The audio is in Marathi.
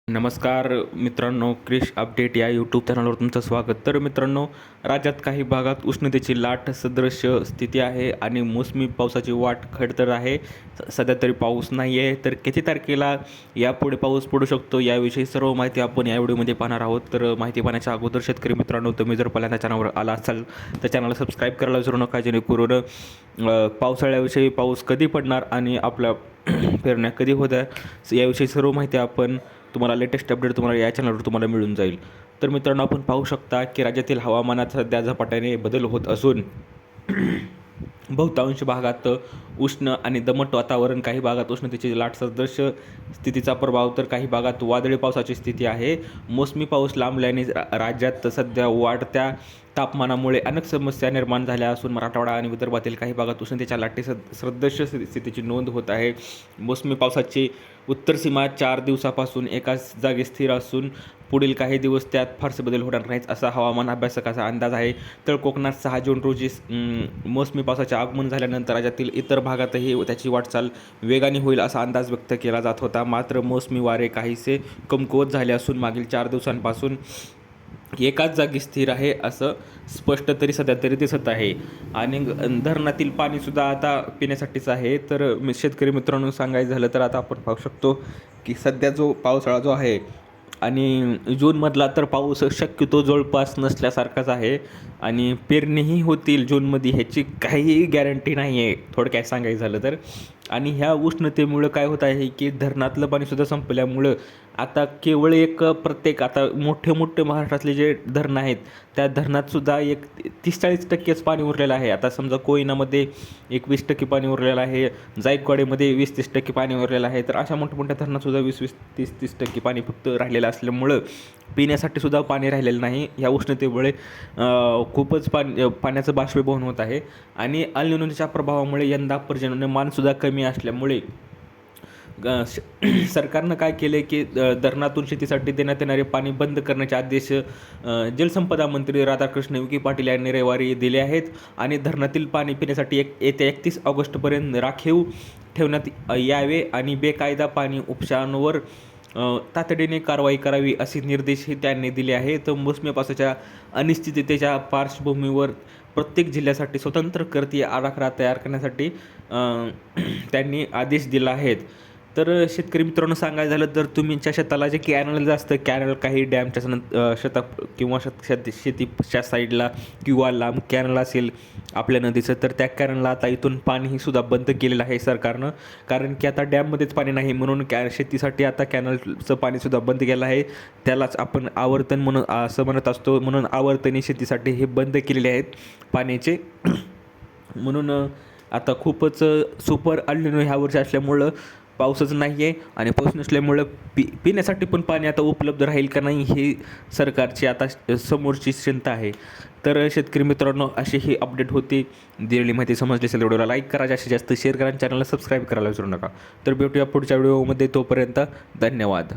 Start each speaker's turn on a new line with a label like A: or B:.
A: नमस्कार मित्रांनो, क्रिश अपडेट या यूट्यूब चॅनलवर तुमचं स्वागत. तर मित्रांनो, राज्यात काही भागात उष्णतेची लाट सदृश्य स्थिती आहे आणि मोसमी पावसाची वाट खडतर आहे. सध्या तरी पाऊस नाही आहे. तर किती तारखेला यापुढे पाऊस पडू शकतो याविषयी सर्व माहिती आपण या व्हिडिओमध्ये पाहणार आहोत. तर माहिती पाहण्याच्या अगोदर शेतकरी मित्रांनो, तुम्ही जर पहिल्यांदा चॅनलवर आला असाल तर चॅनलला सबस्क्राईब करायला विसरू नका, जेणेकरून पावसाळ्याविषयी पाऊस कधी पडणार आणि आपल्या पेरण्या कधी होत्या याविषयी सर्व माहिती आपण तुम्हाला लेटेस्ट अपडेट तुम्हाला या चॅनलवर तुम्हाला मिळून जाईल. तर मित्रांनो, आपण पाहू शकता की राज्यातील हवामानात सध्या झपाट्याने बदल होत असून बहुतांश भागात उष्ण आणि दमट वातावरण, काही भागात उष्णतेची लाट सदृश स्थितीचा प्रभाव, तर काही भागात वादळी पावसाची स्थिती आहे. मोसमी पाऊस लांबल्याने राज्यात सध्या वाढत्या तापमानामुळे अनेक समस्या निर्माण झाल्या असून मराठवाडा आणि विदर्भातील काही भागात उष्णतेच्या लाटी सदृश्य स्थितीची नोंद होत आहे. मोसमी पावसाची उत्तर सीमा 4 दिवसापासून एकाच जागी स्थिर असून पुढील काही दिवस त्यात फारसे बदल होणार नाहीत, असा हवामान अभ्यासकाचा अंदाज आहे. तर कोकणात 6 जून रोजी मोसमी पावसाचे आगमन झाल्यानंतर राज्यातील इतर भागातही त्याची वाटचाल वेगाने होईल असा अंदाज व्यक्त केला जात होता. मात्र मोसमी वारे काहीसे कमकुवत झाले असून मागील 4 दिवसांपासून एकाच जागी स्थिर आहे असं स्पष्ट तरी सध्या तरी दिसत आहे. आणि धरणातील पाणीसुद्धा आता पिण्यासाठीच आहे. तर शेतकरी मित्रांनो, सांगायचं झालं तर आता आपण पाहू शकतो की सध्या जो पावसाळा जो आहे आणि जूनमधला तर पाऊस शक्यतो जवळपास नसल्यासारखाच आहे आणि पेरणीही होतील जूनमध्ये ह्याची काहीही गॅरंटी नाही आहे, थोडक्यात सांगायचं झालं तर. आणि ह्या उष्णतेमुळं काय होत आहे की धरणातलं पाणीसुद्धा संपल्यामुळं आता केवळ प्रत्येक आता मोठे मोठे महाराष्ट्रातले जे धरणं आहेत त्या धरणातसुद्धा 30-40% पाणी उरलेलं आहे. आता समजा कोयनामध्ये 20% पाणी उरलेलं आहे, जायकवाडीमध्ये 20-30% पाणी उरलेलं आहे. तर अशा मोठ्या मोठ्या धरणातसुद्धा 20-20, 30-30% पाणी फक्त राहिलेलं असल्यामुळं पिण्यासाठी सुद्धा पाणी राहिलेलं नाही. ह्या उष्णतेमुळे खूपच पाण्याचं बाष्पीभवन होत आहे. आणि अल निनोच्या प्रभावामुळे यंदा पर्जन्यमानसुद्धा कमी असल्यामुळे सरकारनं काय केलं की धरणातून शेतीसाठी देण्यात येणारे पाणी बंद करण्याचे आदेश जलसंपदा मंत्री राधाकृष्ण विखे पाटील यांनी रविवारी दिले आहेत. आणि धरणातील पाणी पिण्यासाठी येत्या 31 ऑगस्टपर्यंत राखीव ठेवण्यात यावे आणि बेकायदा पाणी उपशांवर तातडीने कारवाई करावी असे निर्देशही त्यांनी दिले आहेत. मोसमी पावसाच्या अनिश्चिततेच्या पार्श्वभूमीवर प्रत्येक जिल्ह्यासाठी स्वतंत्र कृती आराखडा तयार करण्यासाठी त्यांनी आदेश दिला आहेत. तर शेतकरी मित्रांनो, सांगायचं झालं तर तुमच्या शेताला जे कॅनल असतं, कॅनल काही डॅमच्या शेता किंवा शेतीच्या साईडला किंवा लांब कॅनल असेल आपल्या नदीचं, तर त्या कॅनलला आता इथून पाणीही सुद्धा बंद केलेलं आहे सरकारनं. कारण की आता डॅममध्येच पाणी नाही म्हणून शेतीसाठी आता कॅनलचं पाणीसुद्धा बंद केलं आहे. त्यालाच आपण आवर्तन म्हणून असं म्हणत असतो, म्हणून आवर्तनी शेतीसाठी हे बंद केलेले आहेत पाण्याचे. म्हणून आता खूपच सुपर अल निनो ह्या वर्षी असल्यामुळं पाऊसच नाही आहे आणि पाऊस नसल्यामुळं पिण्यासाठी पण पाणी आता उपलब्ध राहील का नाही ही सरकारची आता समोरची चिंता आहे. तर शेतकरी मित्रांनो, अशी ही अपडेट होती. दिलेली माहिती समजली असेल व्हिडिओला लाईक करा, जास्तीत जास्त शेअर करा, चॅनलला सबस्क्राईब करायला विसरू नका. तर भेटूया पुढच्या व्हिडिओमध्ये, तोपर्यंत धन्यवाद.